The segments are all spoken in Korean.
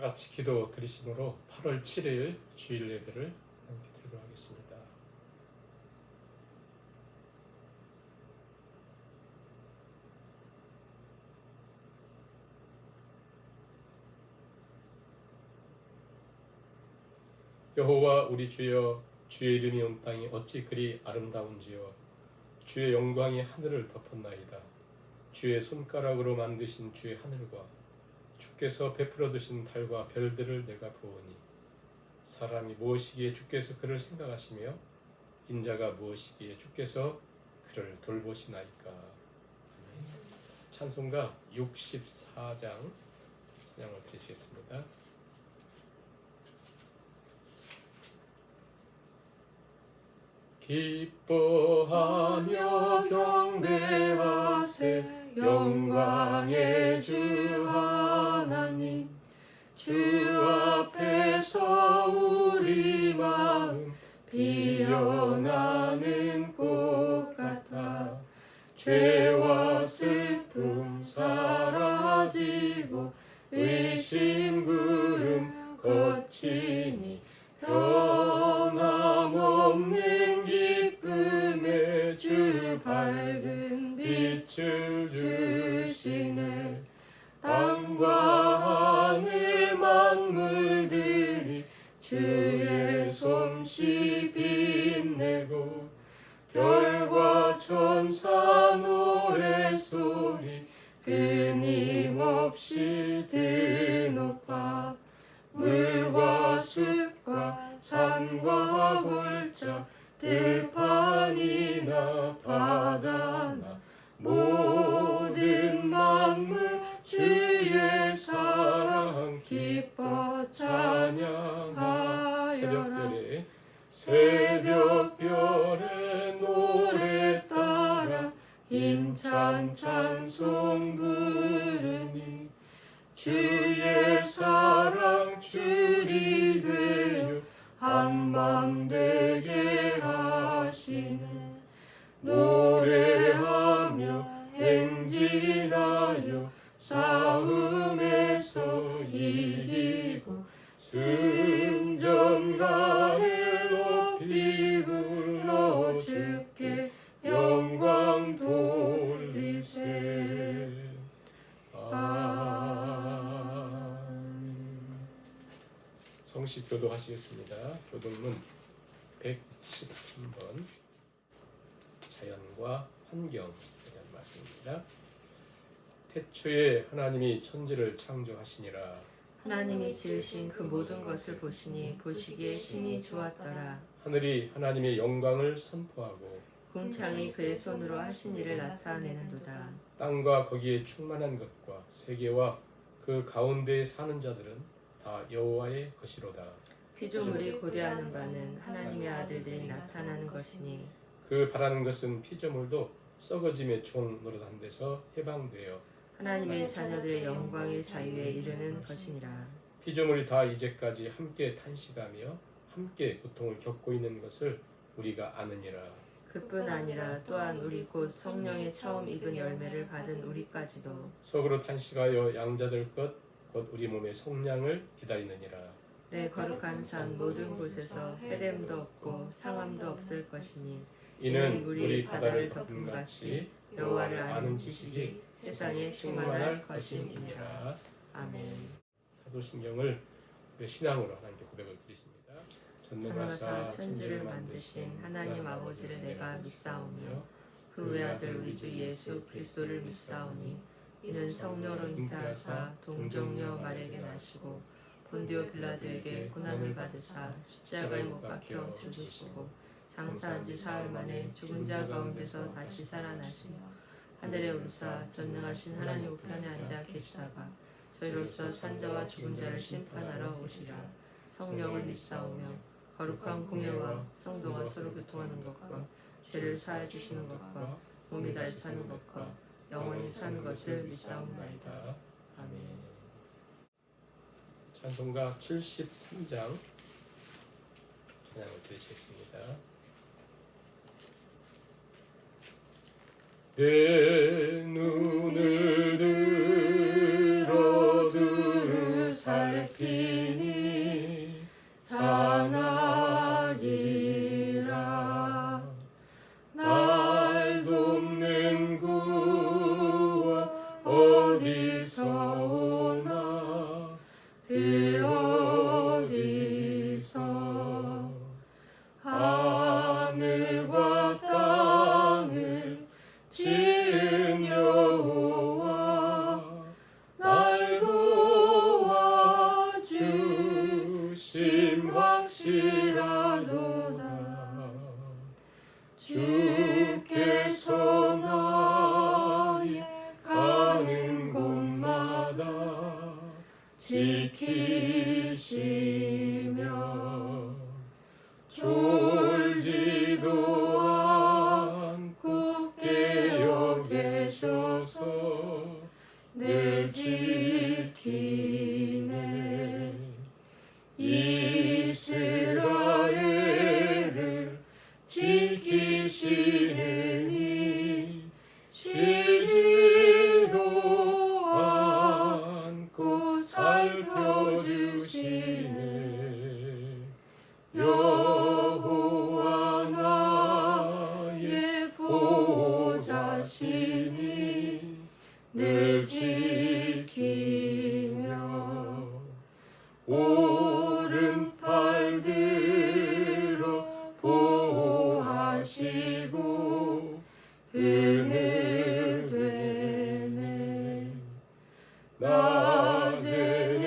같이 기도 드리심으로 8월 7일 주일 예배를 함께 드리도록 하겠습니다. 여호와 우리 주여, 주의 이름이 온 땅이 어찌 그리 아름다운지요. 주의 영광이 하늘을 덮었나이다. 주의 손가락으로 만드신 주의 하늘과 주께서 베풀어 두신 달과 별들을 내가 보오니 사람이 무엇이기에 주께서 그를 생각하시며 인자가 무엇이기에 주께서 그를 돌보시나이까. 찬송가 64장 찬양을 드리시겠습니다. 기뻐하며 경배하세 영광의 주 하나님. 주 앞에서 우리 마음 피어나는 꽃 같아 죄와 슬픔 사라지고 의심 구름 거치니 변함없는 기쁨에 주 밝은 빛을 주시네. 땅과 하늘 만물들이 주의 솜씨 빛내고 별과 천사 노래소리 끊임없이 드높아 물과 숲과 산과 골짜 들판이나 바다나 모든 만물 주의 사랑 기뻐 찬양하여라. 새벽별의 노래 따라 힘찬 찬송 부르니 주의 사랑 줄이 되어 한맘 되게 하시네. 노래하며 행진하여 싸움에서 이기고 승전가를 높이 불러 주께 영광 돌리세. 성시 교도하시겠습니다. 교도문 113번 자연과 환경에 대한 말씀입니다. 태초에 하나님이 천지를 창조하시니라. 하나님이 지으신 그 모든 것을 보시니 보시기에 심히 좋았더라. 하늘이 하나님의 영광을 선포하고 궁창이 그의 손으로 하신 일을 나타내는도다. 땅과 거기에 충만한 것과 세계와 그 가운데에 사는 자들은 다 여호와의 것이로다. 피조물이 고대하는 바는 하나님의 아들들이 나타나는 것이니 그 바라는 것은 피조물도 썩어짐의 종 노릇한 데서 해방되어 하나님의 자녀들의 영광의 자유에 이르는 것이니라. 피조물이 다 이제까지 함께 탄식하며 함께 고통을 겪고 있는 것을 우리가 아느니라. 그뿐 아니라 또한 우리 곧 성령의 처음 익은 열매를 받은 우리까지도 속으로 탄식하여 양자될 것 곧 우리 몸의 성량을 기다리느니라. 내 거룩한 산 모든 곳에서 헤렘도 없고 상함도 없을 것이니 이는 우리 바다를 덮은 같이 여호와를 아는 지식이 세상에 충만할 것임이니라. 아멘. 사도신경을 우리 신앙으로 하나님께 고백을 드리십니다. 전능하사 천지를 만드신 하나님 아버지를 내가 믿사오며 그 외아들 우리 주 예수 그리스도를 믿사오니 이는 성령으로 잉태하사 동정녀 마리아에게 나시고 본디오 빌라도에게 고난을 받으사 십자가에 못 박혀 죽으시고 장사한 지 사흘 만에 죽은 자 가운데서 다시 살아나시며 하늘에 오르사 전능하신 하나님 우편에 앉아 계시다가 저희로서 산자와 죽은 자를 심판하러 오시라. 성령을 믿사오며 거룩한 공예와 성도가 서로 교통하는 것과 죄를 사해 주시는 것과 몸이 다시 사는 것과 영원히 사는 것을 믿사옵나이다. 아멘. 찬송가 73장 찬양을 드리시겠습니다. 내 눈을 들어 두루 살피 여호와 날 도와주심 확실하도다. 주께서 나의 가는 곳마다 지키시며 졸지도 않고 깨어 계셔서 늘 지키네. 이스라엘을 지키시느니 쉬지도 않고 살펴주시네. 여호와 나의 보호자시니 늘 지키며 오른팔 들어 보호하시고 그늘 되네. 낮에는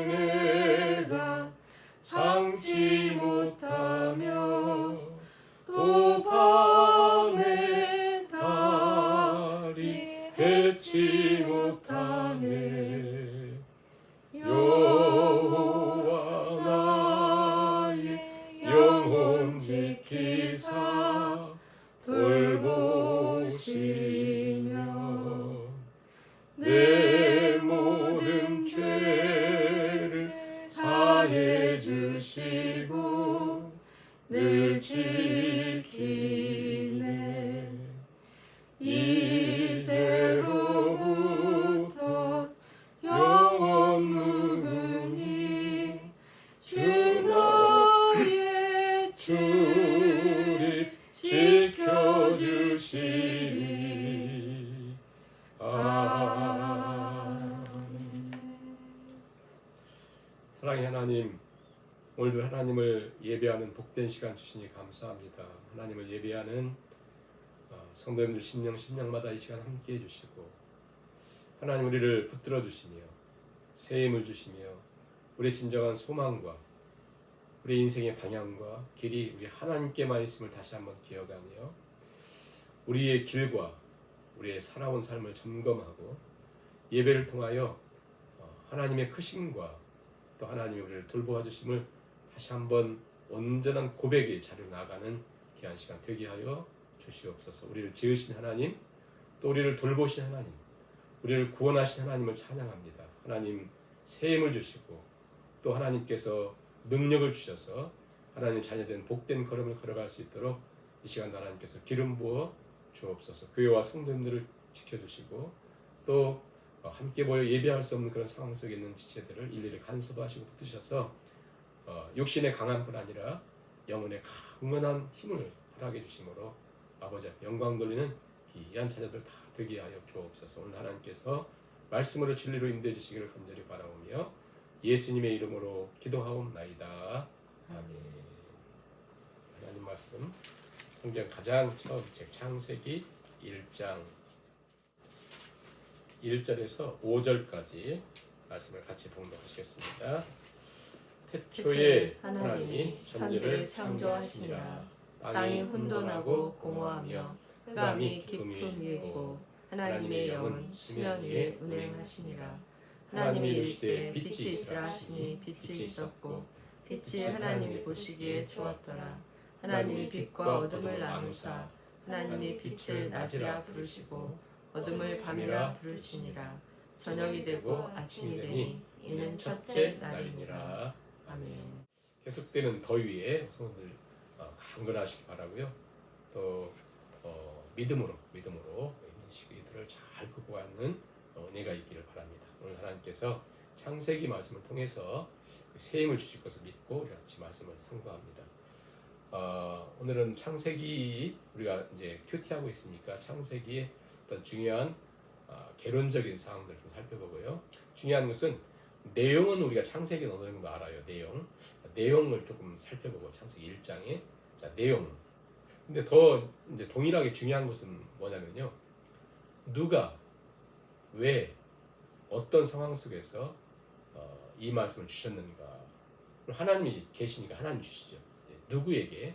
내가 참지 못하며 또 밤에 달이 해치 못하네. 여호와 나의 영혼 지키사 돌보시며 내 모든 죄를 사해 주시고 늘 지키네. 이제로부터 영원 무궁히 주 나의 주를 지켜주시리. 사랑의 하나님, 오늘도 하나님을 예배하는 복된 시간 주시니 감사합니다. 하나님을 예배하는 성도님들 심령마다 이 시간 함께해 주시고 하나님 우리를 붙들어 주시며 새 힘을 주시며 우리의 진정한 소망과 우리 인생의 방향과 길이 우리 하나님께만 있음을 다시 한번 기억하며 우리의 길과 우리의 살아온 삶을 점검하고 예배를 통하여 하나님의 크심과 또 하나님이 우리를 돌보아 주심을 다시 한번 온전한 고백의 자리로 나아가는 귀한 시간 되게 하여 주시옵소서. 우리를 지으신 하나님, 또 우리를 돌보신 하나님, 우리를 구원하신 하나님을 찬양합니다. 하나님 새 힘을 주시고 또 하나님께서 능력을 주셔서 하나님 자녀된 복된 걸음을 걸어갈 수 있도록 이 시간 하나님께서 기름 부어 주옵소서. 교회와 성도님들을 지켜주시고 또 함께 모여 예배할 수 없는 그런 상황 속에 있는 지체들을 일일이 간섭하시고 붙드셔서 육신의 강한 뿐 아니라 영혼의 강건한 힘을 허락해 주심으로 아버지 앞에 영광 돌리는 귀한 자녀들 다 되게 하여 주옵소서. 오늘 하나님께서 말씀으로 진리로 인도해 주시기를 간절히 바라오며 예수님의 이름으로 기도하옵나이다. 아멘. 하나님 말씀 성경 가장 처음 책 창세기 1장 1절에서 5절까지 말씀을 같이 봉독하시겠습니다. 태초에 하나님이 천지를 창조하시니라. 땅이 혼돈하고 공허하며 흑암이 깊음 위에 있고 하나님의 영은 수면 위에 운행하시니라. 하나님이 이르시되 빛이 있으라 하시니 빛이 있었고 빛이 하나님이 보시기에 좋았더라. 하나님이 빛과 어둠을 나누사 하나님이 빛을 낮이라 부르시고 어둠을 밤이라 부르시니라. 저녁이 되고 아침이 되니 이는 첫째 날이니라. 아멘. 계속되는 더위에 성도들 강건하시기 바라고요. 또 믿음으로 힘든 시기들을 잘 극복하는 은혜가 있기를 바랍니다. 오늘 하나님께서 창세기 말씀을 통해서 새 힘을 주실 것을 믿고 우리 같이 말씀을 상고합니다. 오늘은 창세기 우리가 이제 큐티하고 있으니까 창세기의 어떤 중요한 개론적인 사항들을 좀 살펴보고요. 중요한 것은 내용은 우리가 창세기 어느 정도 알아요. 내용을 조금 살펴보고 창세기 1장에 자 내용. 근데 더 이제 동일하게 중요한 것은 뭐냐면요. 누가 왜 어떤 상황 속에서 이 말씀을 주셨는가? 하나님이 계시니까 하나님 주시죠. 누구에게?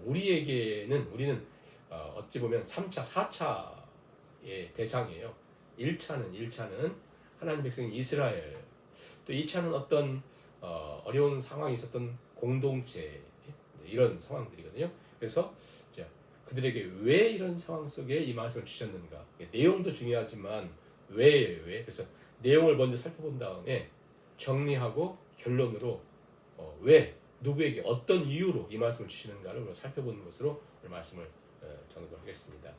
우리에게는 우리는 어찌 보면 3차, 4차의 대상이에요. 1차는 하나님 백성 이스라엘, 또 2차는 어떤 어려운 상황이 있었던 공동체, 이런 상황들이거든요. 그래서 그들에게 왜 이런 상황 속에 이 말씀을 주셨는가? 내용도 중요하지만 왜? 그래서 내용을 먼저 살펴본 다음에 정리하고 결론으로 왜, 누구에게 어떤 이유로 이 말씀을 주시는가를 살펴보는 것으로 오늘 말씀을 전하도록 하겠습니다.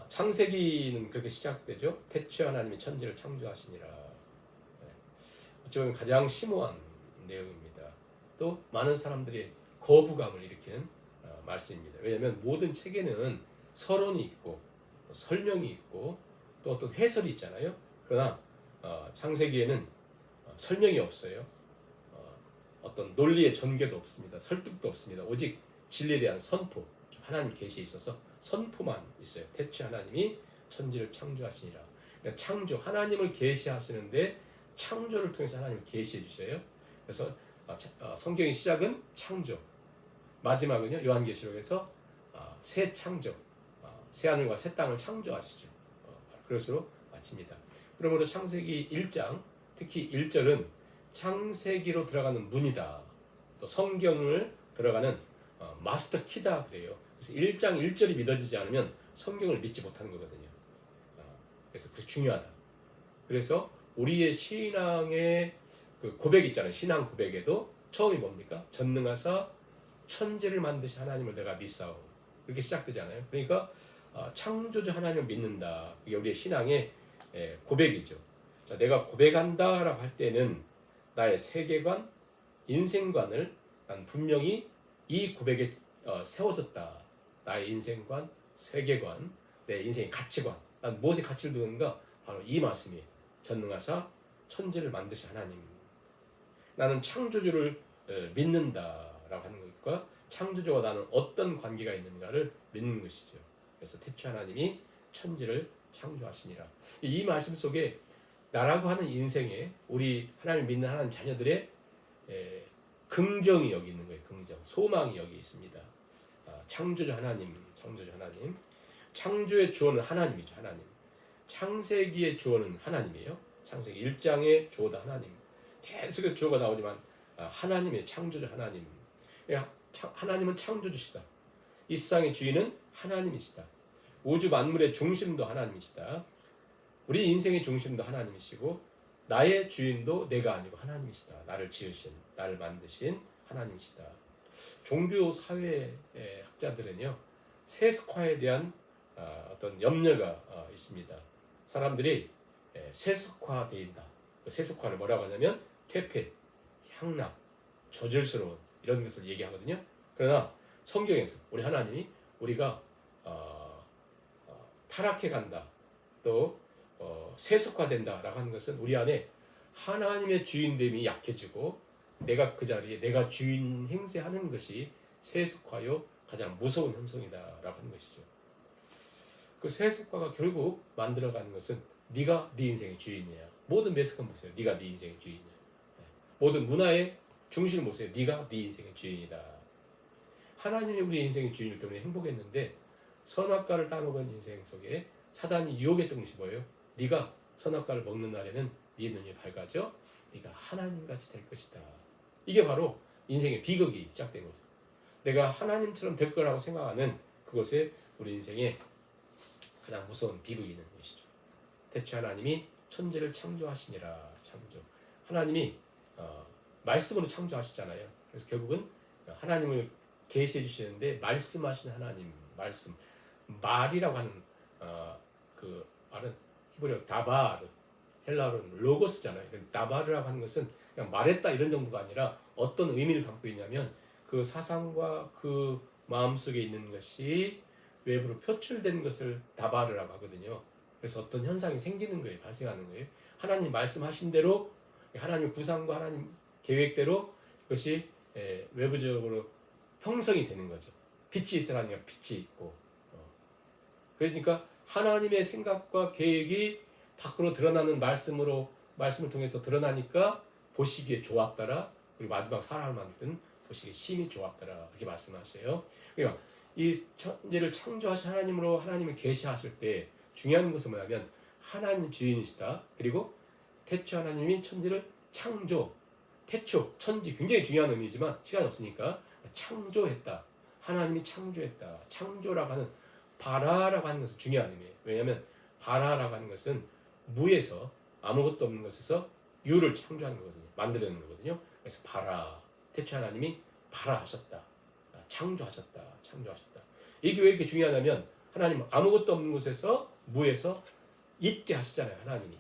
창세기는 그렇게 시작되죠. 태초에 하나님이 천지를 창조하시니라. 어찌 보면 가장 심오한 내용입니다. 또 많은 사람들이 거부감을 일으키는 말씀입니다. 왜냐하면 모든 책에는 서론이 있고 설명이 있고 또 어떤 해설이 있잖아요. 그러나 창세기에는 설명이 없어요. 어떤 논리의 전개도 없습니다. 설득도 없습니다. 오직 진리에 대한 선포, 하나님 계시에 있어서 선포만 있어요. 태초에 하나님이 천지를 창조하시니라. 그러니까 창조, 하나님을 계시하시는데 창조를 통해서 하나님을 계시해 주셔요. 그래서 성경의 시작은 창조, 마지막은요 요한계시록에서 새 창조, 새 하늘과 새 땅을 창조하시죠. 그것으로 마칩니다. 그러므로 창세기 1장, 특히 1절은 창세기로 들어가는 문이다. 또 성경을 들어가는 마스터 키다 그래요. 그래서 1장 1절이 믿어지지 않으면 성경을 믿지 못하는 거거든요. 그래서 그게 중요하다. 그래서 우리의 신앙의 그 고백 있잖아요. 신앙 고백에도 처음이 뭡니까? 전능하사 천지를 만드신 하나님을 내가 믿사오. 이렇게 시작되잖아요. 그러니까 창조주 하나님을 믿는다. 이게 우리의 신앙의 고백이죠. 자, 내가 고백한다라고 할 때는 나의 세계관, 인생관을 난 분명히 이 고백에 세워졌다. 나의 인생관, 세계관, 내 인생의 가치관. 난 무엇에 가치를 두는가? 바로 이 말씀이 전능하사 천지를 만드신 하나님. 나는 창조주를 믿는다라고 하는 것과 창조주와 나는 어떤 관계가 있는가를 믿는 것이죠. 그래서 태초 하나님이 천지를 창조하시니라. 이 말씀 속에 나라고 하는 인생에 우리 하나님 믿는 하나님 자녀들의 긍정이 여기 있는 거예요. 긍정, 소망이 여기 있습니다. 창조주 하나님, 창조의 주어는 하나님이죠. 하나님. 창세기의 주어는 하나님이에요. 창세기 1장의 주어도 하나님. 계속해서 주어가 나오지만 하나님의 창조주 하나님. 하나님은 창조주시다. 이 세상의 주인은 하나님이시다. 우주 만물의 중심도 하나님이시다. 우리 인생의 중심도 하나님이시고 나의 주인도 내가 아니고 하나님이시다. 나를 지으신, 나를 만드신 하나님이시다. 종교 사회 학자들은요 세속화에 대한 어떤 염려가 있습니다. 사람들이 세속화되인다. 세속화를 뭐라고 하냐면 퇴폐, 향락, 저질스러운 이런 것을 얘기하거든요. 그러나 성경에서 우리 하나님이 우리가 타락해 간다, 또 세속화된다라고 하는 것은 우리 안에 하나님의 주인됨이 약해지고 내가 그 자리에 내가 주인 행세하는 것이 세속화요 가장 무서운 현상이다라고 하는 것이죠. 그 세속화가 결국 만들어가는 것은 네가 네 인생의 주인이야. 모든 매스컴 보세요. 네가 네 인생의 주인이야. 모든 문화의 중심을 보세요. 네가 네 인생의 주인이다. 하나님이 우리 인생의 주인일 때문에 행복했는데 선악과를 따먹은 인생 속에 사단이 유혹했던 것이 뭐예요? 네가 선악과를 먹는 날에는 네 눈이 밝아져 네가 하나님같이 될 것이다. 이게 바로 인생의 비극이 시작된 거죠. 내가 하나님처럼 될 거라고 생각하는 그것에 우리 인생에 가장 무서운 비극이 있는 것이죠. 태초 하나님이 천지를 창조하시니라. 창조. 하나님이 말씀으로 창조하시잖아요. 그래서 결국은 하나님을 계시해 주시는데 말씀하신 하나님, 말씀, 말이라고 하는 그 말은 히브리어 다바르, 헬라어로는 로고스잖아요. 다바르라고 하는 것은 그냥 말했다 이런 정도가 아니라 어떤 의미를 담고 있냐면 그 사상과 그 마음속에 있는 것이 외부로 표출된 것을 다바르라고 하거든요. 그래서 어떤 현상이 생기는 거예요. 발생하는 거예요. 하나님 말씀하신 대로 하나님 구상과 하나님 계획대로 그것이 외부적으로 형성이 되는 거죠. 빛이 있으라니까 빛이 있고. 그러니까 하나님의 생각과 계획이 밖으로 드러나는 말씀을 통해서 드러나니까 보시기에 좋았더라. 그리고 마지막 사람을 만든 보시기에 심히 좋았더라. 이렇게 말씀하세요. 그러니까 이 천지를 창조하신 하나님으로 하나님을 계시하실 때 중요한 것은 뭐냐면 하나님 주인이시다. 그리고 태초 하나님이 천지를 창조, 태초, 천지 굉장히 중요한 의미지만 시간이 없으니까 창조했다. 하나님이 창조했다. 창조라고 하는 바라라고 하는 것은 중요한 의미예요. 왜냐하면 바라라고 하는 것은 무에서 아무것도 없는 것에서 유를 창조하는 거거든요. 만들어내는 거거든요. 그래서 바라, 태초 하나님이 바라하셨다. 창조하셨다. 창조하셨다. 이게 왜 이렇게 중요하냐면 하나님은 아무것도 없는 곳에서 무에서 있게 하시잖아요. 하나님이.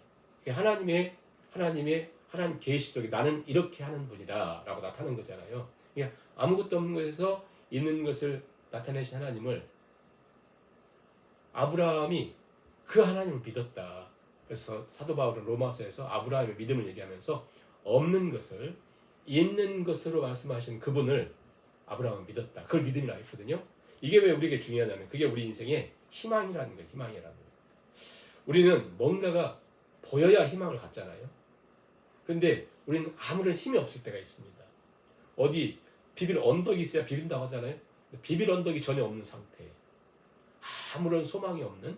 하나님 계시 속에 나는 이렇게 하는 분이다 라고 나타나는 거잖아요. 그러니까 아무것도 없는 곳에서 있는 것을 나타내신 하나님을 아브라함이 그 하나님을 믿었다. 그래서 사도 바울은 로마서에서 아브라함의 믿음을 얘기하면서 없는 것을 있는 것으로 말씀하신 그분을 아브라함은 믿었다. 그걸 믿음이라 했거든요. 이게 왜 우리에게 중요하냐면 그게 우리 인생의 희망이라는 거예요. 희망이라는 거예요. 우리는 뭔가가 보여야 희망을 갖잖아요. 그런데 우리는 아무런 힘이 없을 때가 있습니다. 어디 비빌 언덕이 있어야 비빈다고 하잖아요. 비빌 언덕이 전혀 없는 상태. 아무런 소망이 없는,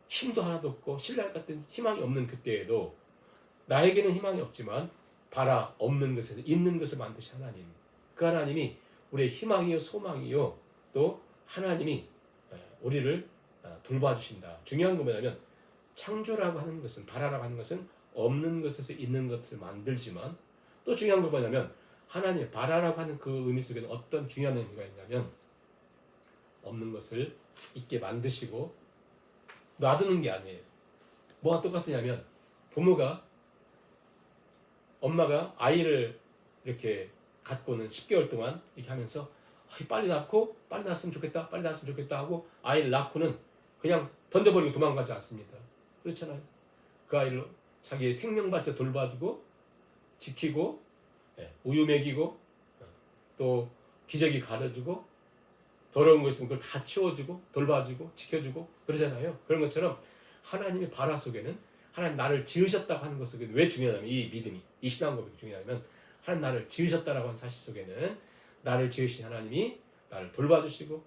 힘도 하나도 없고 신랄 같은 희망이 없는 그때에도 나에게는 희망이 없지만 바라 없는 것에서 있는 것을 만드신 하나님, 그 하나님이 우리의 희망이요 소망이요 또 하나님이 우리를 돌봐주신다. 중요한 건 뭐냐면 창조라고 하는 것은, 바라라고 하는 것은 없는 것에서 있는 것을 만들지만 또 중요한 건 뭐냐면 하나님 바라라고 하는 그 의미 속에는 어떤 중요한 의미가 있냐면 없는 것을 있게 만드시고 놔두는 게 아니에요. 뭐가 똑같으냐면 부모가, 엄마가 아이를 이렇게 갖고는 10개월 동안 이렇게 하면서 빨리 낳고 빨리 낳았으면 좋겠다, 빨리 낳았으면 좋겠다 하고 아이를 낳고는 그냥 던져버리고 도망가지 않습니다. 그렇잖아요. 그 아이를 자기의 생명 바쳐 돌봐주고 지키고 우유 먹이고 또 기저귀 가려주고 더러운 거 있으면 그걸 다 치워주고 돌봐주고 지켜주고 그러잖아요. 그런 것처럼 하나님의 바라 속에는 하나님 나를 지으셨다고 하는 것 속에는 왜 중요하냐면 이 믿음이, 이 신앙 고백이 중요하냐면 하나님 나를 지으셨다라고 하는 사실 속에는 나를 지으신 하나님이 나를 돌봐주시고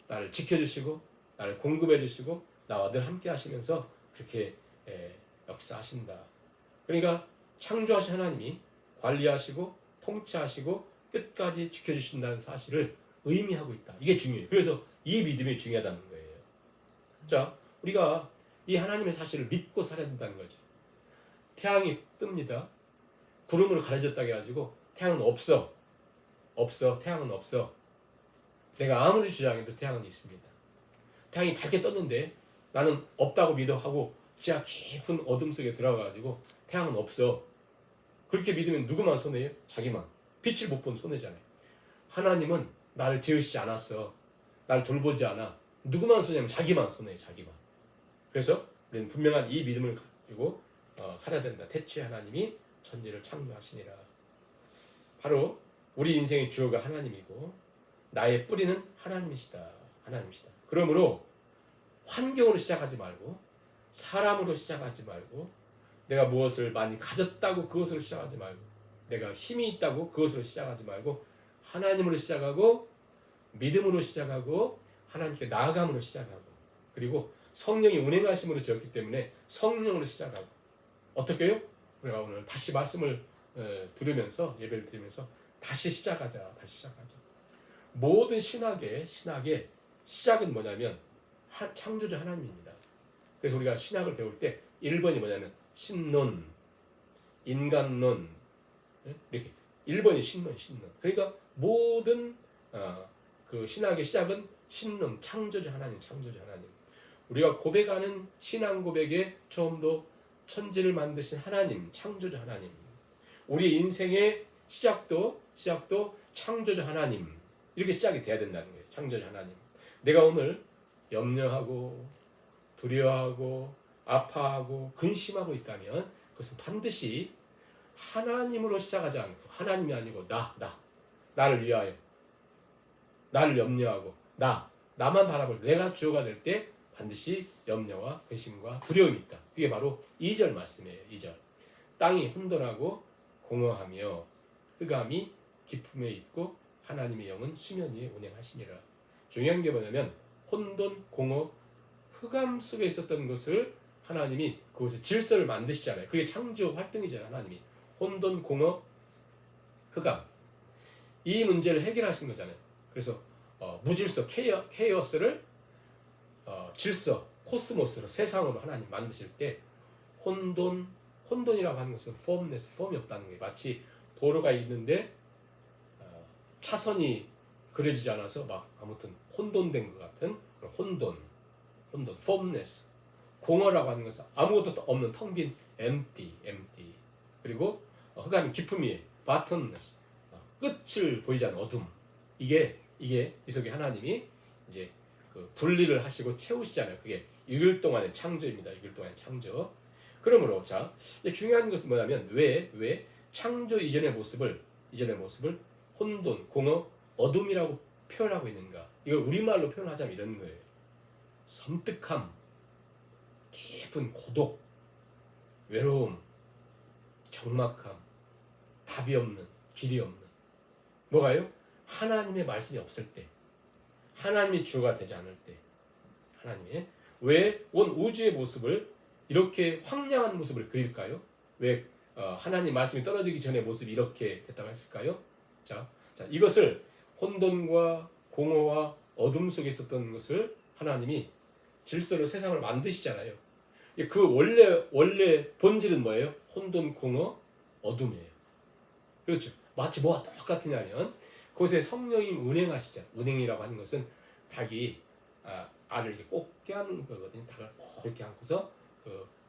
나를 지켜주시고 나를 공급해주시고 나와 늘 함께 하시면서 그렇게 역사하신다. 그러니까 창조하신 하나님이 관리하시고 통치하시고 끝까지 지켜주신다는 사실을 의미하고 있다. 이게 중요해요. 그래서 이 믿음이 중요하다는 거예요. 자, 우리가 이 하나님의 사실을 믿고 살아야 된다는 거죠. 태양이 뜹니다. 구름으로 가려졌다고 해가지고 태양은 없어. 태양은 없어. 내가 아무리 주장해도 태양은 있습니다. 태양이 밝게 떴는데 나는 없다고 믿어 하고 지하 깊은 어둠 속에 들어가가지고 태양은 없어. 그렇게 믿으면 누구만 손해요? 자기만. 빛을 못 본 손해잖아요. 하나님은 나를 지으시지 않았어. 나를 돌보지 않아. 누구만 손해냐면 자기만 손해요. 자기만. 그래서 우리는 분명한 이 믿음을 가지고 살아야 된다. 태초에 하나님이 천지를 창조하시니라. 바로 우리 인생의 주어가 하나님이고 나의 뿌리는 하나님이시다. 하나님이시다. 그러므로 환경으로 시작하지 말고 사람으로 시작하지 말고 내가 무엇을 많이 가졌다고 그것으로 시작하지 말고 내가 힘이 있다고 그것으로 시작하지 말고 하나님으로 시작하고 믿음으로 시작하고 하나님께 나아감으로 시작하고 그리고 성령이 운행하심으로 지었기 때문에 성령으로 시작하고 어떻게 해요? 우리가 오늘 다시 말씀을 들으면서 예배를 드리면서 다시 시작하자. 모든 신학의 시작은 뭐냐면 창조주 하나님입니다. 그래서 우리가 신학을 배울 때 1번이 뭐냐면 신론, 인간론 이렇게 1번이 신론. 그러니까 모든 그 신학의 시작은 신론, 창조주 하나님. 우리가 고백하는 신앙 고백의 처음도 천지를 만드신 하나님, 창조주 하나님. 우리 인생의 시작도 창조주 하나님. 이렇게 시작이 돼야 된다는 거예요. 창조주 하나님. 내가 오늘 염려하고 두려워하고 아파하고 근심하고 있다면 그것은 반드시 하나님으로 시작하지 않고 하나님이 아니고 나를 위하여 나를 염려하고 나만 바라볼 때 내가 주어가 될 때 반드시 염려와 의심과 두려움이 있다. 그게 바로 2절 말씀이에요. 2절. 땅이 혼돈하고 공허하며 흑암이 깊음에 있고 하나님의 영은 수면 위에 운행하시니라. 중요한 게 뭐냐면 혼돈, 공허, 흑암 속에 있었던 것을 하나님이 그곳에 질서를 만드시잖아요. 그게 창조 활동이잖아요. 하나님이 혼돈, 공허, 흑암 이 문제를 해결하신 거잖아요. 그래서 무질서, 케이오스를 질서, 코스모스로 세상으로 하나님 만드실 때 혼돈이라고 하는 것은 폼이 없다는 거예요. 마치 도로가 있는데 차선이 그려지지 않아서 막 아무튼 혼돈된 것 같은 혼돈, 폼네스. 공허라고 하는 것은 아무것도 없는 텅 빈 empty. 그리고 흑암이 깊음이 bottomless. 끝을 보이지 않는 어둠. 이게 이 속에 하나님이 이제 그 분리를 하시고 채우시잖아요. 그게 6일 동안의 창조입니다. 6일 동안의 창조. 그러므로 자, 중요한 것은 뭐냐면 왜 창조 이전의 모습을 혼돈, 공허, 어둠이라고 표현하고 있는가? 이걸 우리말로 표현하자면 이런 거예요. 섬뜩함, 깊은 고독, 외로움, 적막함, 답이 없는, 길이 없는. 뭐가요? 하나님의 말씀이 없을 때, 하나님이 주가 되지 않을 때, 하나님의 왜 온 우주의 모습을 이렇게 황량한 모습을 그릴까요? 왜 하나님 말씀이 떨어지기 전의 모습이 이렇게 됐다고 했을까요? 자, 이것을 혼돈과 공허와 어둠 속에 있었던 것을 하나님이 질서로 세상을 만드시잖아요. 그 원래 본질은 뭐예요? 혼돈, 공허, 어둠이에요. 그렇죠. 마치 뭐가 똑같으냐면 그곳에 성령이 운행하시죠. 운행이라고 하는 것은 닭이 알을 이렇게 꼭 껴안는 거거든요. 닭을 꼭 이렇게 안고서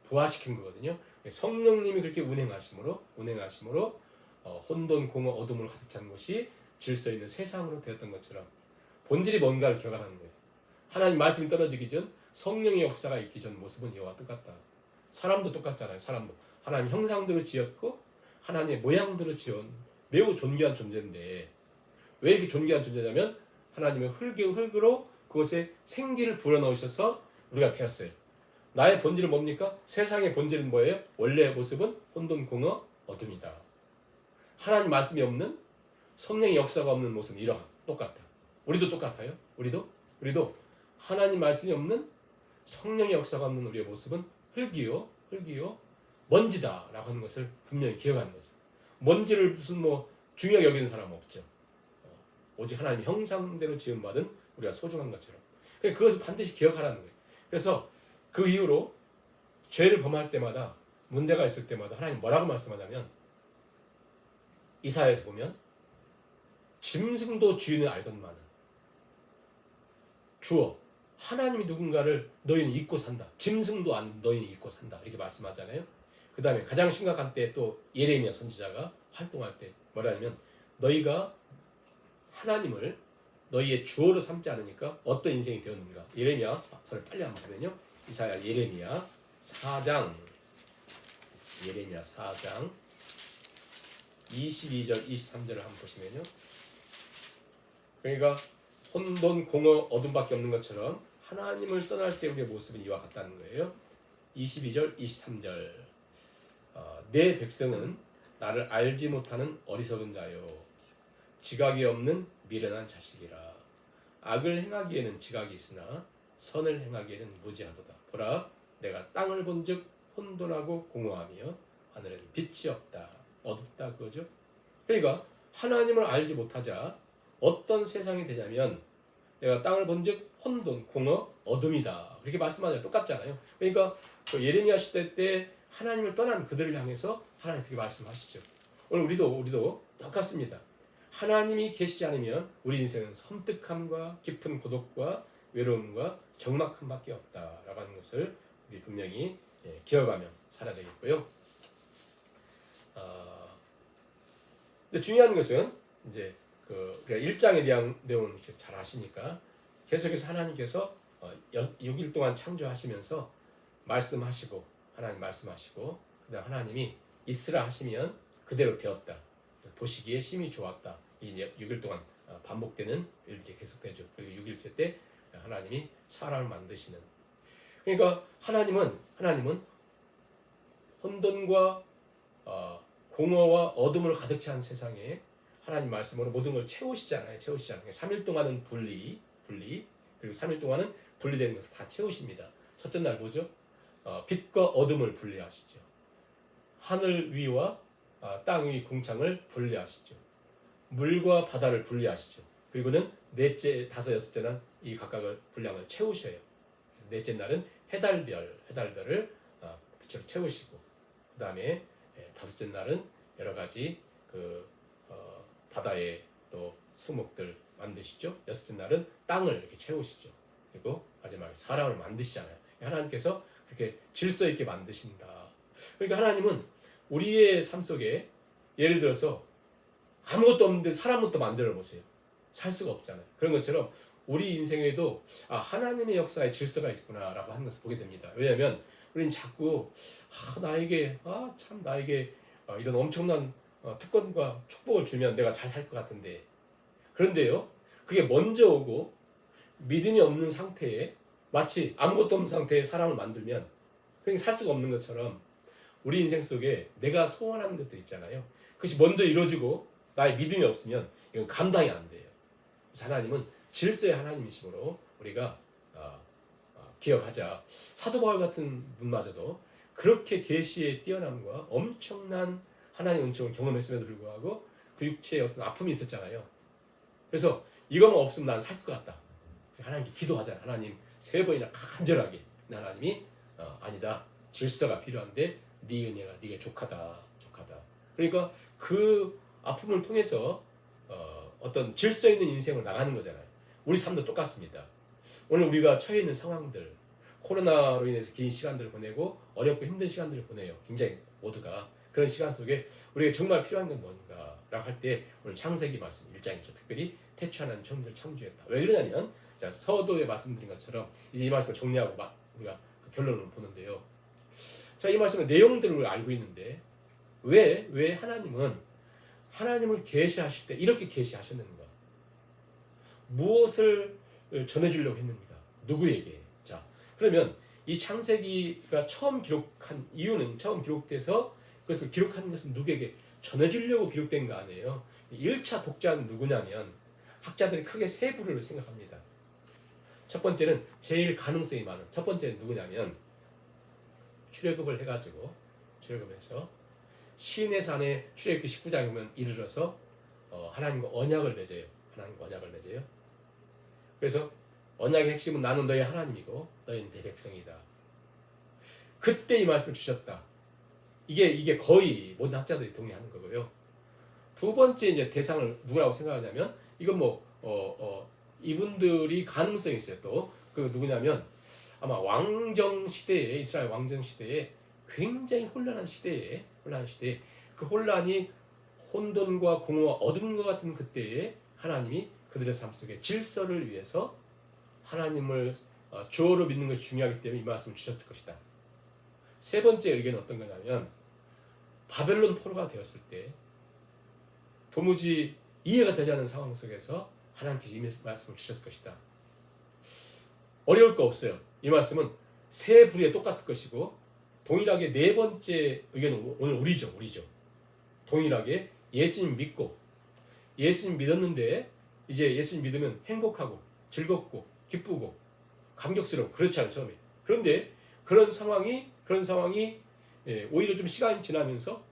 부화시킨 거거든요. 성령님이 그렇게 운행하심으로 혼돈, 공허, 어둠으로 가득 찬 것이 질서 있는 세상으로 되었던 것처럼 본질이 뭔가를 기억하는 거예요. 하나님 말씀이 떨어지기 전 성령의 역사가 있기 전 모습은 이와 똑같다. 사람도 똑같잖아요. 사람도 하나님 형상대로 지었고 하나님의 모양대로 지은 매우 존귀한 존재인데 왜 이렇게 존귀한 존재냐면 하나님의 흙으로 그것에 생기를 불어넣으셔서 우리가 되었어요. 나의 본질은 뭡니까? 세상의 본질은 뭐예요? 원래의 모습은 혼돈, 공허, 어둠이다. 하나님 말씀이 없는 성령의 역사가 없는 모습은 이러한 똑같다. 우리도 똑같아요. 우리도 하나님 말씀이 없는 성령의 역사가 없는 우리의 모습은 흙이요 먼지다라고 하는 것을 분명히 기억하는 거죠. 먼지를 무슨 중요하게 여기는 사람은 없죠. 오직 하나님의 형상대로 지음받은 우리가 소중한 것처럼. 그것을 반드시 기억하라는 거예요. 그래서 그 이후로 죄를 범할 때마다 문제가 있을 때마다 하나님 뭐라고 말씀하냐면 이사야에서 보면 짐승도 주인을 알건만은 주어 하나님이 누군가를 너희는 잊고 산다. 짐승도 안 너희는 잊고 산다. 이렇게 말씀하잖아요. 그 다음에 가장 심각한 때 또 예레미야 선지자가 활동할 때 뭐라냐면 너희가 하나님을 너희의 주어로 삼지 않으니까 어떤 인생이 되었는가. 예레미야 저를 빨리 한번 보면요. 이사야 예레미야 4장 22절 23절을 한번 보시면요. 그러니까 혼돈, 공허, 어둠밖에 없는 것처럼 하나님을 떠날 때 우리의 모습은 이와 같다는 거예요. 22절 23절 내 백성은 나를 알지 못하는 어리석은 자요 지각이 없는 미련한 자식이라. 악을 행하기에는 지각이 있으나 선을 행하기에는 무지하도다. 보라 내가 땅을 본즉 혼돈하고 공허하며 하늘은 빛이 없다. 어둡다 그거죠. 그러니까 하나님을 알지 못하자 어떤 세상이 되냐면 내가 땅을 본즉 혼돈, 공허, 어둠이다. 그렇게 말씀하잖아요. 똑같잖아요. 그러니까 예레미야 시대 때 하나님을 떠난 그들을 향해서 하나님 그렇게 말씀하시죠. 오늘 우리도 똑같습니다. 하나님이 계시지 않으면 우리 인생은 섬뜩함과 깊은 고독과 외로움과 적막함밖에 없다라고 하는 것을 우리 분명히 기억하며 살아야 되겠고요. 근데 중요한 것은 이제 우리가 1장에 대한 내용은 잘 아시니까 계속해서 하나님께서 6일 동안 창조하시면서 말씀하시고 하나님 말씀하시고 그다음 하나님이 있으라 하시면 그대로 되었다. 보시기에 심히 좋았다. 이제 6일 동안 반복되는 일들이 계속되죠. 그리고 6일째 때 하나님이 사람을 만드시는 그러니까 하나님은 혼돈과 공허와 어둠을 가득 찬 세상에 하나님 말씀으로 모든 걸 채우시잖아요. 3일 동안은 분리 그리고 3일 동안은 분리되는 것을 다 채우십니다. 첫째 날 뭐죠? 빛과 어둠을 분리하시죠. 하늘 위와 땅 위 궁창을 분리하시죠. 물과 바다를 분리하시죠. 그리고는 넷째, 다섯, 여섯째는 이 각각을 분량을 채우셔요. 넷째 날은 해달별을 빛으로 채우시고, 그 다음에 다섯째 날은 여러 가지 바다에 또 수목들 만드시죠. 여섯째 날은 땅을 이렇게 채우시죠. 그리고 마지막에 사람을 만드시잖아요. 하나님께서 그렇게 질서 있게 만드신다. 그러니까 하나님은 우리의 삶 속에 예를 들어서 아무것도 없는데 사람은 또 만들어 보세요. 살 수가 없잖아요. 그런 것처럼 우리 인생에도 하나님의 역사에 질서가 있구나라고 하는 것을 보게 됩니다. 왜냐하면 우리는 자꾸 나에게 이런 엄청난 특권과 축복을 주면 내가 잘 살 것 같은데, 그런데요, 그게 먼저 오고 믿음이 없는 상태에 마치 아무것도 없는 상태에 사람을 만들면 그냥 살 수가 없는 것처럼 우리 인생 속에 내가 소원하는 것들 있잖아요. 그것이 먼저 이루어지고 나의 믿음이 없으면 이건 감당이 안 돼요. 그래서 하나님은 질서의 하나님이시므로 우리가 기억하자. 사도 바울 같은 분마저도 그렇게 계시의 뛰어남과 엄청난 하나님의 은총을 경험했음에도 불구하고 그 육체에 어떤 아픔이 있었잖아요. 그래서 이것만 없으면 난 살 것 같다. 하나님께 기도하잖아요. 하나님 3번이나 간절하게. 하나님이 아니다. 질서가 필요한데 네 은혜가 네게 족하다. 그러니까 그 아픔을 통해서 어떤 질서 있는 인생을 나가는 거잖아요. 우리 삶도 똑같습니다. 오늘 우리가 처해 있는 상황들, 코로나로 인해서 긴 시간들을 보내고 어렵고 힘든 시간들을 보내요. 굉장히 모두가. 그런 시간 속에 우리가 정말 필요한 건 뭔가라고 할 때 오늘 창세기 말씀 1장이죠. 특별히 태초하는 천지를 창조했다. 왜 그러냐면 서도에 말씀드린 것처럼 이제 이 말씀을 정리하고 우리가 그 결론을 보는데요. 자, 이 말씀의 내용들을 알고 있는데 왜 하나님을 계시하실 때 이렇게 계시하셨는가? 무엇을 전해주려고 했는가? 누구에게? 자, 그러면 이 창세기가 처음 기록돼서 그것을 기록하는 것은 누구에게 전해주려고 기록된 거 아니에요? 1차 독자는 누구냐면 학자들이 크게 3부류를 생각합니다. 첫 번째는 제일 가능성이 많은 첫 번째는 누구냐면 출애굽을 해서 시인의 산에 출애굽기 19장이면 이르러서 하나님과 언약을 맺어요. 그래서 언약의 핵심은 나는 너의 하나님이고 너희는 내 백성이다. 그때 이 말씀을 주셨다. 이게 거의 모든 학자들이 동의하는 거고요. 두 번째 이제 대상을 누구라고 생각하냐면 이건 이분들이 가능성이 있어요. 또 그 누구냐면 아마 이스라엘 왕정 시대에 굉장히 혼란한 시대에 그 혼란이 혼돈과 공허와 어둠과 같은 그때에 하나님이 그들의 삶 속에 질서를 위해서 하나님을 주어로 믿는 것이 중요하기 때문에 이 말씀을 주셨을 것이다. 세 번째 의견은 어떤 거냐면 바벨론 포로가 되었을 때 도무지 이해가 되지 않는 상황 속에서 하나님께서 이 말씀을 주셨을 것이다. 어려울 거 없어요. 이 말씀은 세 부류에 똑같을 것이고 동일하게 네 번째 의견은 오늘 우리죠. 동일하게 예수님 믿었는데 이제 예수님 믿으면 행복하고 즐겁고 기쁘고 감격스러워 그렇잖아요. 처음에. 그런데 그런 상황이 오히려 좀 시간이 지나면서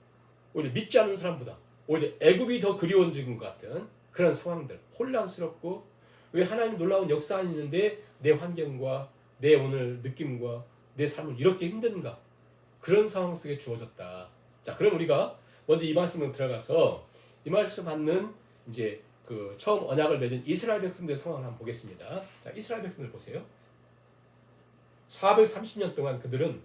오히려 믿지 않는 사람보다 오히려 애굽이 더 그리워지는 것 같은 그런 상황들, 혼란스럽고 왜 하나님 놀라운 역사가 있는데 내 환경과 내 오늘 느낌과 내 삶은 이렇게 힘든가? 그런 상황 속에 주어졌다. 자, 그럼 우리가 먼저 이 말씀으로 들어가서 이 말씀 받는 이제 그 처음 언약을 맺은 이스라엘 백성들의 상황을 한번 보겠습니다. 자, 이스라엘 백성들 보세요. 430년 동안 그들은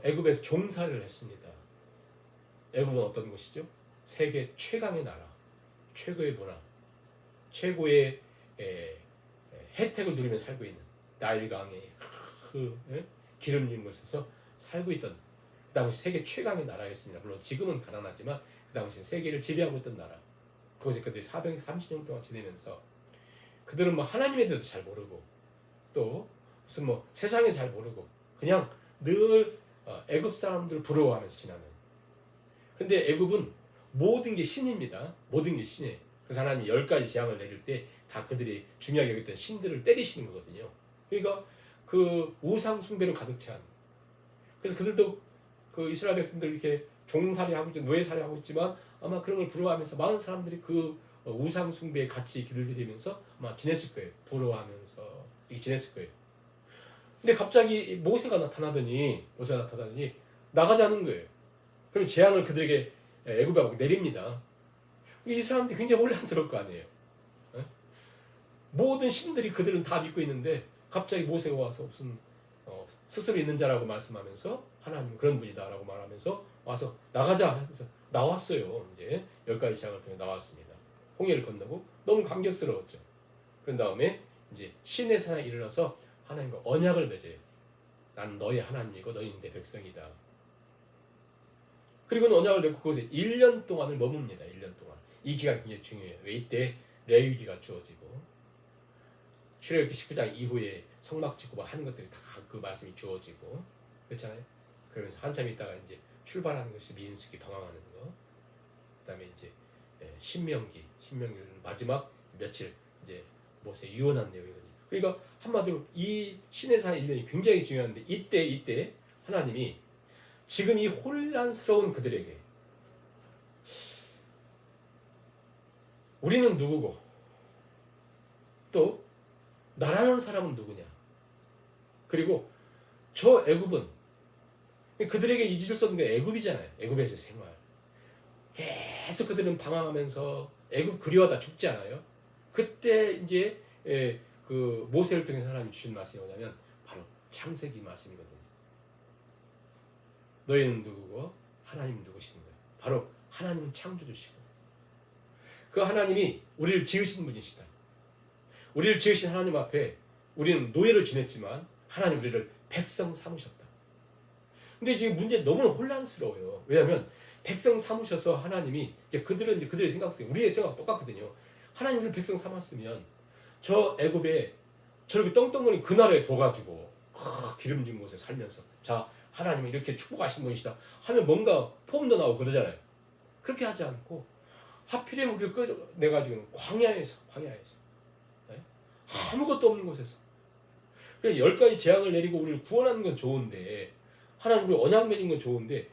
애굽에서 종살이를 했습니다. 애굽은 어떤 곳이죠? 세계 최강의 나라, 최고의 문화, 최고의 혜택을 누리며 살고 있는 나일강의 기름진 곳에서 살고 있던 그 당시 세계 최강의 나라였습니다. 물론 지금은 가난하지만 그 당시 세계를 지배하고 있던 나라. 그곳에 그들이 430년 동안 지내면서 그들은 하나님에 대해서 잘 모르고 또 무슨 뭐 세상에 잘 모르고 그냥 늘 애굽 사람들 부러워하면서 지나는. 근데 애굽은 모든 게 신입니다. 모든 게 신이에요. 그래서 하나님이 10가지 재앙을 내릴 때 다 그들이 중요하게 여겼던 신들을 때리시는 거거든요. 그러니까 그 우상 숭배로 가득 찬. 그래서 그들도 그 이스라엘 백성들 이렇게 종살이하고 있죠. 노예살이하고 있지만 아마 그런 걸 부러워하면서 많은 사람들이 그 우상 숭배에 같이 길을 들이면서 아마 지냈을 거예요. 부러워하면서 이렇게 지냈을 거예요. 근데 갑자기 모세가 나타나더니 나가자는 거예요. 그럼 재앙을 그들에게 애굽에 내립니다. 이 사람들이 굉장히 혼란스러울 거 아니에요. 모든 신들이 그들은 다 믿고 있는데 갑자기 모세가 와서 무슨 스스로 있는 자라고 말씀하면서 하나님은 그런 분이다라고 말하면서 와서 나가자 해서 나왔어요. 이제 10가지 재앙을 통해 나왔습니다. 홍해를 건너고 너무 감격스러웠죠. 그런 다음에 이제 시내산에 이르러서 하나님과 언약을 맺어요. 난 너의 하나님이고 너희는 내 백성이다. 그리고는 언약을 맺고 그곳에 1년 동안을 머뭅니다. 1년 동안. 이 기간이 굉장히 중요해요. 왜 이때 레위기가 주어지고 출애굽기 19장 이후에 성막 짓고 하는 것들이 다 그 말씀이 주어지고 그렇잖아요. 그러면서 한참 있다가 이제 출발하는 것이 민수기 방황하는 거. 그다음에 이제 신명기를 마지막 며칠 이제 모세 유언한 내용이거든요. 그러니까 한마디로 이 시내산 1년이 굉장히 중요한데 이때 하나님이 지금 이 혼란스러운 그들에게 우리는 누구고 또 나라는 사람은 누구냐 그리고 저 애굽은 그들에게 잊을 수 없는 게 애굽이잖아요. 애굽에서 생활 계속 그들은 방황하면서 애굽 그리워하다 죽지 않아요. 그때 이제 그 모세를 통해서 하나님이 주신 말씀이 뭐냐면 바로 창세기 말씀이거든요. 너희는 누구고 하나님은 누구신가? 바로 하나님은 창조주시고 그 하나님이 우리를 지으신 분이시다. 우리를 지으신 하나님 앞에 우리는 노예로 지냈지만 하나님 우리를 백성 삼으셨다. 근데 지금 문제 너무 혼란스러워요. 왜냐하면 백성 삼으셔서 하나님이 이제 그들은 이제 그들의 생각 속에 우리의 생각 똑같거든요. 하나님 우리를 백성 삼았으면 저 애굽에 저렇게 떵떵거리 그 나라에 둬가지고 기름진 곳에 살면서 자 하나님이 이렇게 축복하신 분이시다 하면 뭔가 폼도 나오고 그러잖아요. 그렇게 하지 않고 하필이면 우리를 끌어내가지고는 광야에서 네? 아무것도 없는 곳에서 10가지 재앙을 내리고 우리를 구원하는 건 좋은데 하나님 우리 언약 맺은 건 좋은데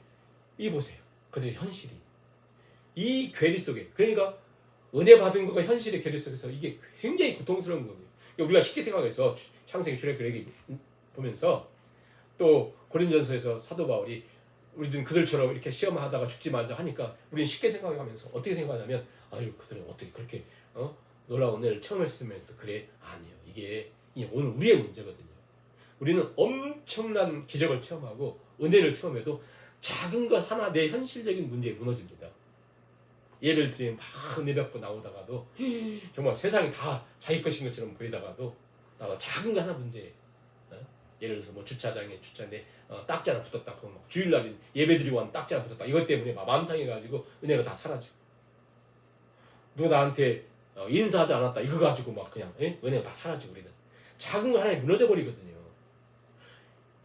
이 보세요. 그들의 현실이 이 괴리 속에 그러니까 은혜 받은 것과 현실의 괴리 속에서 이게 굉장히 고통스러운 거예요. 우리가 쉽게 생각해서 창세기 출애굽기 보면서 또 고린전서에서 사도 바울이 우리는 그들처럼 이렇게 시험하다가 죽지 말자 하니까 우리는 쉽게 생각하면서 어떻게 생각하냐면 아유 그들은 어떻게 그렇게 놀라운 은혜를 처음 했으면서 그래 아니에요. 이게 오늘 우리의 문제거든요. 우리는 엄청난 기적을 체험하고 은혜를 체험해도 작은 것 하나 내 현실적인 문제에 무너집니다. 예배를 드리면 막 은혜 받고 나오다가도 정말 세상이 다 자기 것인 것처럼 보이다가도 나가 작은 거 하나 문제예요. 예를 들어서 뭐 주차장에 딱지 하나 붙었다. 그럼 막 주일날 예배 드리고 왔는데 딱지 하나 붙었다. 이것 때문에 막 마음 상해가지고 은혜가 다 사라지고 누가 나한테 인사하지 않았다. 이거 가지고 막 그냥 은혜가 다 사라지고 우리는 작은 거 하나에 무너져 버리거든요.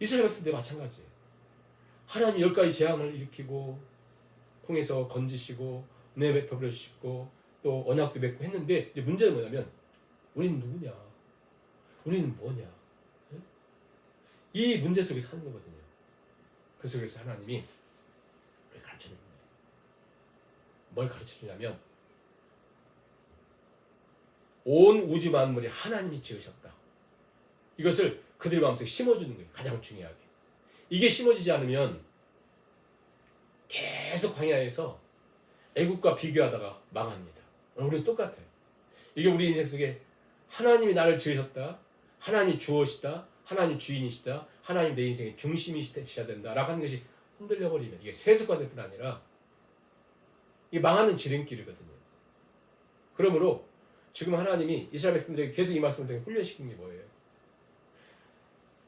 이스라엘 백성들 마찬가지예요. 하나님 10가지 재앙을 일으키고 통해서 건지시고 은혜 베풀어 주시고 또 언약도 맺고 했는데 이제 문제는 뭐냐면 우리는 누구냐? 우리는 뭐냐? 이 문제 속에 사는 거거든요. 그 속에서 하나님이 우리를 가르쳐줍니다. 뭘 가르쳐주냐면 온 우주 만물이 하나님이 지으셨다. 이것을 그들의 마음속에 심어주는 거예요. 가장 중요하게. 이게 심어지지 않으면 계속 광야에서 애국과 비교하다가 망합니다. 우리는 똑같아요. 이게 우리 인생 속에 하나님이 나를 지으셨다. 하나님이 주어시다. 하나님 주인이시다. 하나님 내 인생의 중심이셔야 된다라고 하는 것이 흔들려버리면 이게 세습관일 뿐 아니라 이게 망하는 지름길이거든요. 그러므로 지금 하나님이 이스라엘 백성들에게 계속 이 말씀을 통해 훈련시키는 게 뭐예요?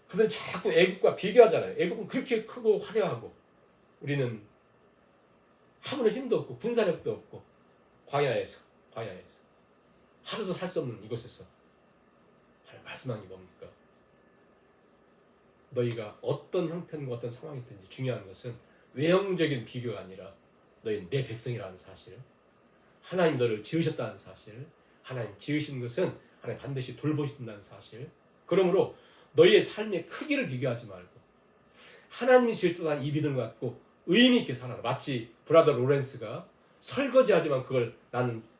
그들은 자꾸 애국과 비교하잖아요. 애국은 그렇게 크고 화려하고 우리는 아무런 힘도 없고 군사력도 없고 광야에서 하루도 살 수 없는 이곳에서 하나님 말씀하는 게 뭡니까? 너희가 어떤 형편과 어떤 상황이든지 중요한 것은 외형적인 비교가 아니라 너희는 내 백성이라는 사실, 하나님 너를 지으셨다는 사실, 하나님 지으신 것은 하나님 반드시 돌보신다는 사실. 그러므로 너희의 삶의 크기를 비교하지 말고 하나님이 지으셨다는 이 믿음을 갖고 의미 있게 살아라. 마치 브라더 로렌스가 설거지하지만 그걸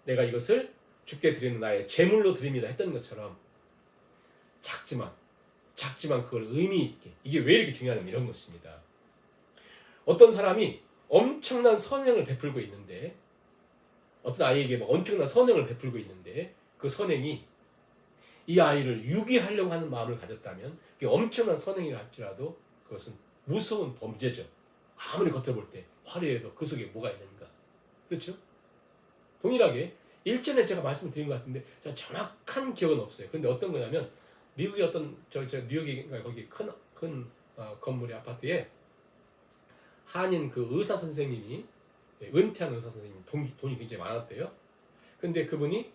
내가 이것을 주께 드리는 나의 제물로 드립니다 했던 것처럼 작지만 그걸 의미 있게, 이게 왜 이렇게 중요하냐면 이런 것입니다. 어떤 사람이 엄청난 선행을 베풀고 있는데, 어떤 아이에게 엄청난 선행을 베풀고 있는데 그 선행이 이 아이를 유기하려고 하는 마음을 가졌다면 그게 엄청난 선행이라 할지라도 그것은 무서운 범죄죠. 아무리 겉으로 볼 때 화려해도 그 속에 뭐가 있는가. 그렇죠? 동일하게 일전에 제가 말씀드린 것 같은데 제가 정확한 기억은 없어요. 근데 어떤 거냐면 미국의 어떤 뉴욕인가 거기 큰 건물의 아파트에 한인 그 의사 선생님이, 은퇴한 의사 선생님, 돈이 굉장히 많았대요. 근데 그분이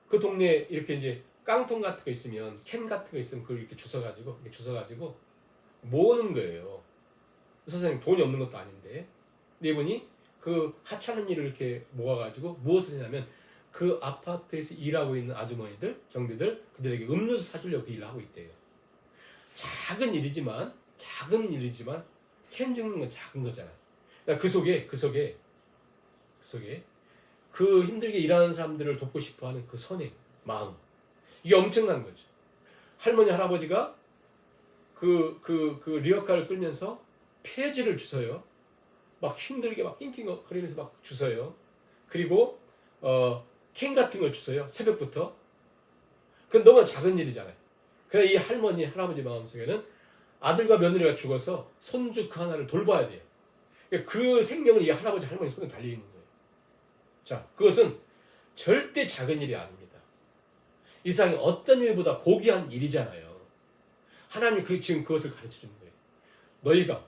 그 동네에 이렇게 이제 깡통 같은 거 있으면, 캔 같은 거 있으면 그걸 이렇게 주워가지고 모으는 거예요. 의사 선생님 돈이 없는 것도 아닌데. 근데 이분이 그 하찮은 일을 이렇게 모아가지고 무엇을 했냐면 그 아파트에서 일하고 있는 아주머니들, 경비들, 그들에게 음료수 사주려고 그 일을 하고 있대요. 작은 일이지만 캔 줍는 건 작은 거잖아요. 그러니까 그 속에 그 힘들게 일하는 사람들을 돕고 싶어하는 그 선행 마음, 이게 엄청난 거죠. 할머니 할아버지가 그 리어카를 끌면서 폐지를 주워요. 막 힘들게 막 낑낑거리면서 막 주워요. 그리고 캔 같은 걸 주워요. 새벽부터. 그건 너무 작은 일이잖아요. 그래 이 할머니 할아버지 마음속에는 아들과 며느리가 죽어서 손주 그 하나를 돌봐야 돼요. 그 생명은 이 할아버지 할머니 손에 달려 있는 거예요. 자, 그것은 절대 작은 일이 아닙니다. 이 세상에 어떤 일보다 고귀한 일이잖아요. 하나님이 지금 그것을 가르쳐 주는 거예요. 너희가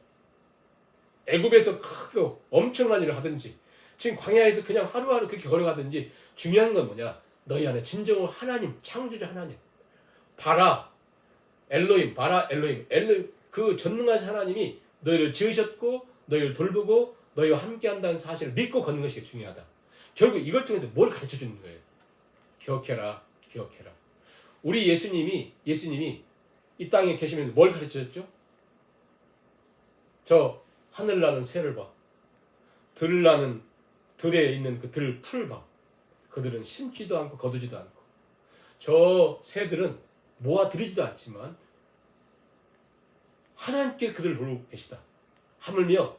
애굽에서 크고 엄청난 일을 하든지 지금 광야에서 그냥 하루하루 그렇게 걸어가든지 중요한 건 뭐냐? 너희 안에 진정으로 하나님, 창조자 하나님, 바라 엘로힘, 그 전능하신 하나님이 너희를 지으셨고 너희를 돌보고 너희와 함께한다는 사실을 믿고 걷는 것이 중요하다. 결국 이걸 통해서 뭘 가르쳐 주는 거예요? 기억해라. 우리 예수님이 이 땅에 계시면서 뭘 가르쳐 줬죠? 저 하늘 나는 새를 봐. 들 나는 들에 있는 그 들 풀 봐. 그들은 심지도 않고 거두지도 않고 저 새들은 모아들이지도 않지만 하나님께 그들을 돌보고 계시다. 하물며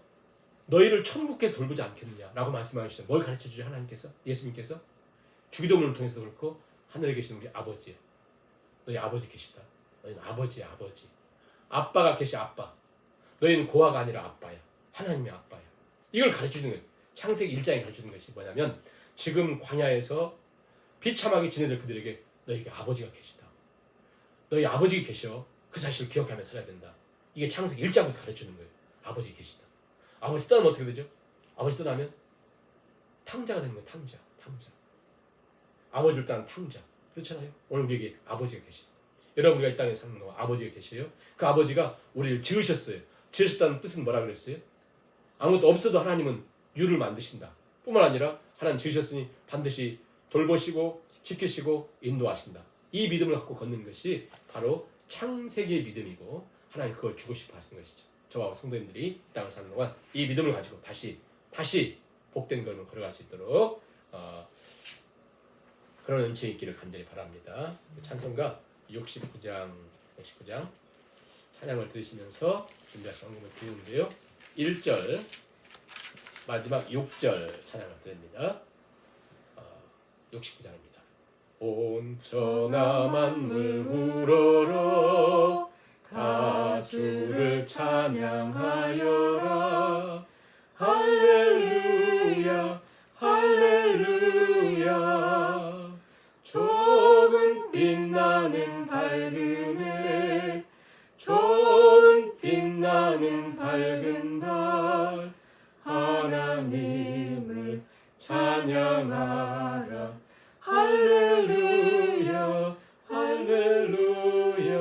너희를 천국께 돌보지 않겠느냐라고 말씀하시죠. 뭘 가르쳐주죠? 하나님께서, 예수님께서 주기도문을 통해서 그렇고 하늘에 계신 우리 아버지, 너희 아버지 계시다. 너희는 아버지야, 아버지. 아빠가 계시, 아빠. 너희는 고아가 아니라 아빠야. 하나님의 아빠야. 이걸 가르쳐주는 거예요. 창세기 1장에 가르쳐주는 것이 뭐냐면 지금 광야에서 비참하게 지내들 그들에게 너희에게 아버지가 계시다. 너희 아버지가 계셔. 그 사실을 기억하며 살아야 된다. 이게 창세기 1장부터 가르쳐주는 거예요. 아버지 계시다. 아버지 떠나면 어떻게 되죠? 아버지 떠나면 탕자가 되는 거예요. 탕자. 아버지를 떠난 탕자. 그렇잖아요. 오늘 우리에게 아버지가 계십니다. 여러분 우리가 이 땅에 사는 거 아버지가 계셔요. 그 아버지가 우리를 지으셨어요. 지으셨다는 뜻은 뭐라 그랬어요? 아무것도 없어도 하나님은 유를 만드신다. 뿐만 아니라 하나님 지으셨으니 반드시 돌보시고 지키시고 인도하신다. 이 믿음을 갖고 걷는 것이 바로 창세기의 믿음이고 하나님 그걸 주고 싶어 하시는 것이죠. 저와 성도님들이 이 땅을 사는 동안 이 믿음을 가지고 다시 복된 걸음을 걸어갈 수 있도록 그런 은총이 있기를 간절히 바랍니다. 찬송가 69장 찬양을 들으시면서 준비하신 헌금을 드리는데요. 1절 마지막 6절 찬양을 드립니다. 69장입니다. 온 천하 만물 우러러 다 주를 찬양하여라. 할렐루야 할렐루야. 좋은 빛나는 밝은 해, 좋은 빛나는 밝은 달, 하나님을 찬양하라. 할렐루야 할렐루야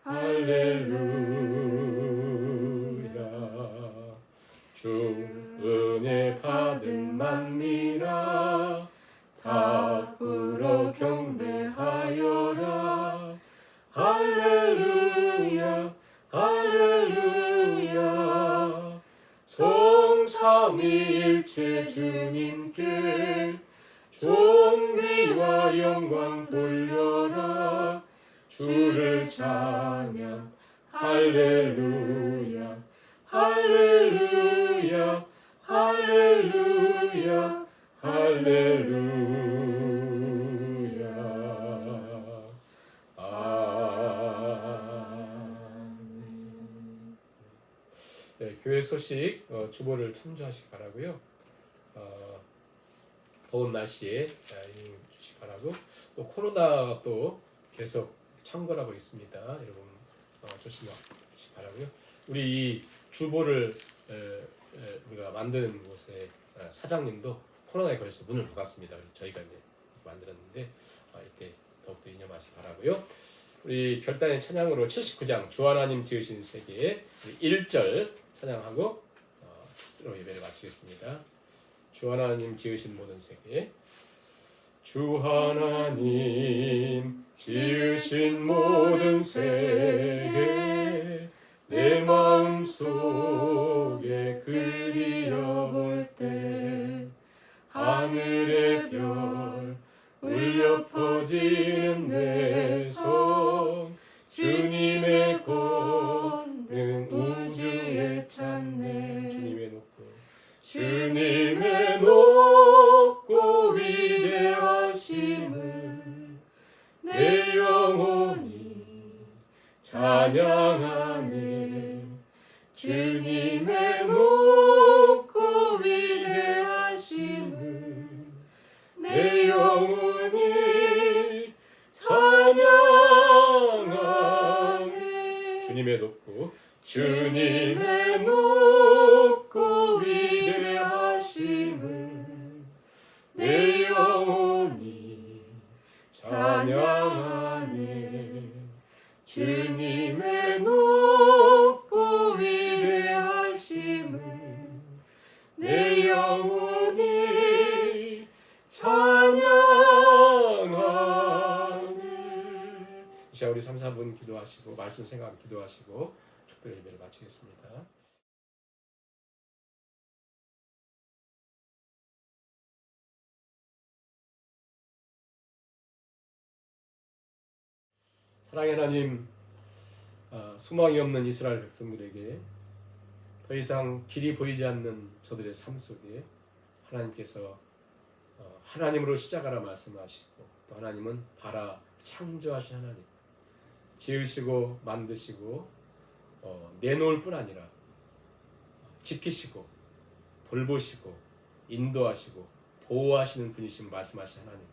할렐루야. 주 은혜 받은 만민아 다 불어 경배하여라. 할렐루야 할렐루야. 성삼위일체 주님께 존귀와 영광 돌려라. 주를 찬양 할렐루야 할렐루야 할렐루야 할렐루야. 아멘. 네, 교회 소식 주보를 참조하시기 바라고요. 더운 날씨에 이용 주시기 바라고, 또 코로나가 또 계속 창궐하고 있습니다. 여러분 조심하시기 바라고요. 우리 이 주보를 우리가 만드는 곳의 사장님도 코로나에 걸려서 문을 닫았습니다. 저희가 이제 만들었는데 이때 더욱더 유념하시기 바라고요. 우리 결단의 찬양으로 79장 주 하나님 지으신 세계 1절 찬양하고 예배를 마치겠습니다. 주 하나님 지으신 모든 세계. 주 하나님 지으신 모든 세계 내 마음속에 그리어볼 때 하늘의 별 울려 퍼지는 내 성 주님의 권능 우주에 찾네. 주님의 높고 위대하심을 내 영혼이 찬양하네. 주님의 높고 위대하심을 내 영혼이 찬양하네. 주님의 높고 위대하심을 내 영혼이 찬양하네. 주님의 높고 위대하심을 내 영혼이 찬양하네. 이제 우리 3, 4분 기도하시고 말씀 생각 기도하시고 특별 예배를 마치겠습니다. 사랑의 하나님, 소망이 없는 이스라엘 백성들에게 더 이상 길이 보이지 않는 저들의 삶 속에 하나님께서 하나님으로 시작하라 말씀하시고, 또 하나님은 bara 창조하신 하나님, 지으시고 만드시고 내놓을 뿐 아니라 지키시고 돌보시고 인도하시고 보호하시는 분이신 말씀하신 하나님.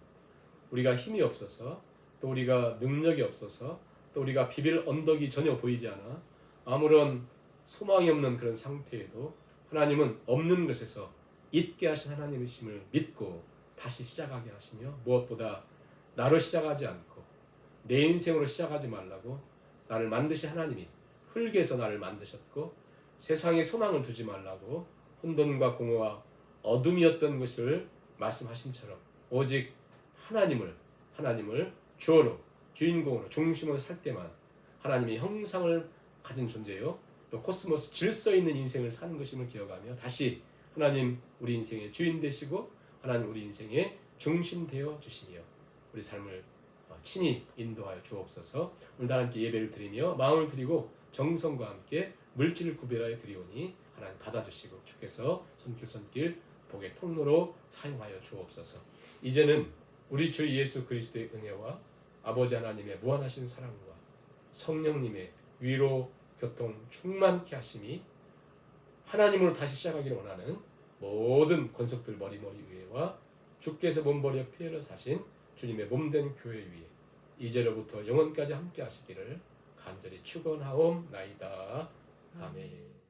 우리가 힘이 없어서, 또 우리가 능력이 없어서, 또 우리가 비빌 언덕이 전혀 보이지 않아 아무런 소망이 없는 그런 상태에도 하나님은 없는 것에서 있게 하신 하나님이심을 믿고 다시 시작하게 하시며, 무엇보다 나로 시작하지 않고 내 인생으로 시작하지 말라고 나를 만드신 하나님이 흙에서 나를 만드셨고, 세상에 소망을 두지 말라고 혼돈과 공허와 어둠이었던 것을 말씀하심처럼 오직 하나님을 주어로, 주인공으로, 중심으로 살 때만 하나님의 형상을 가진 존재요, 또 코스모스 질서 있는 인생을 사는 것임을 기억하며 다시 하나님 우리 인생의 주인 되시고 하나님 우리 인생의 중심 되어 주시며 우리 삶을 친히 인도하여 주옵소서. 오늘 다 함께 예배를 드리며 마음을 드리고 정성과 함께 물질을 구별하여 드리오니 하나님 받아주시고 주께서 손길 복의 통로로 사용하여 주옵소서. 이제는 우리 주 예수 그리스도의 은혜와 아버지 하나님의 무한하신 사랑과 성령님의 위로 교통 충만케 하심이 하나님으로 다시 시작하기를 원하는 모든 권속들 머리 위에와 주께서 몸버려 피해를 사신 주님의 몸된 교회 위에 이제로부터 영원까지 함께 하시기를 간절히 축원하옵나이다. 아멘.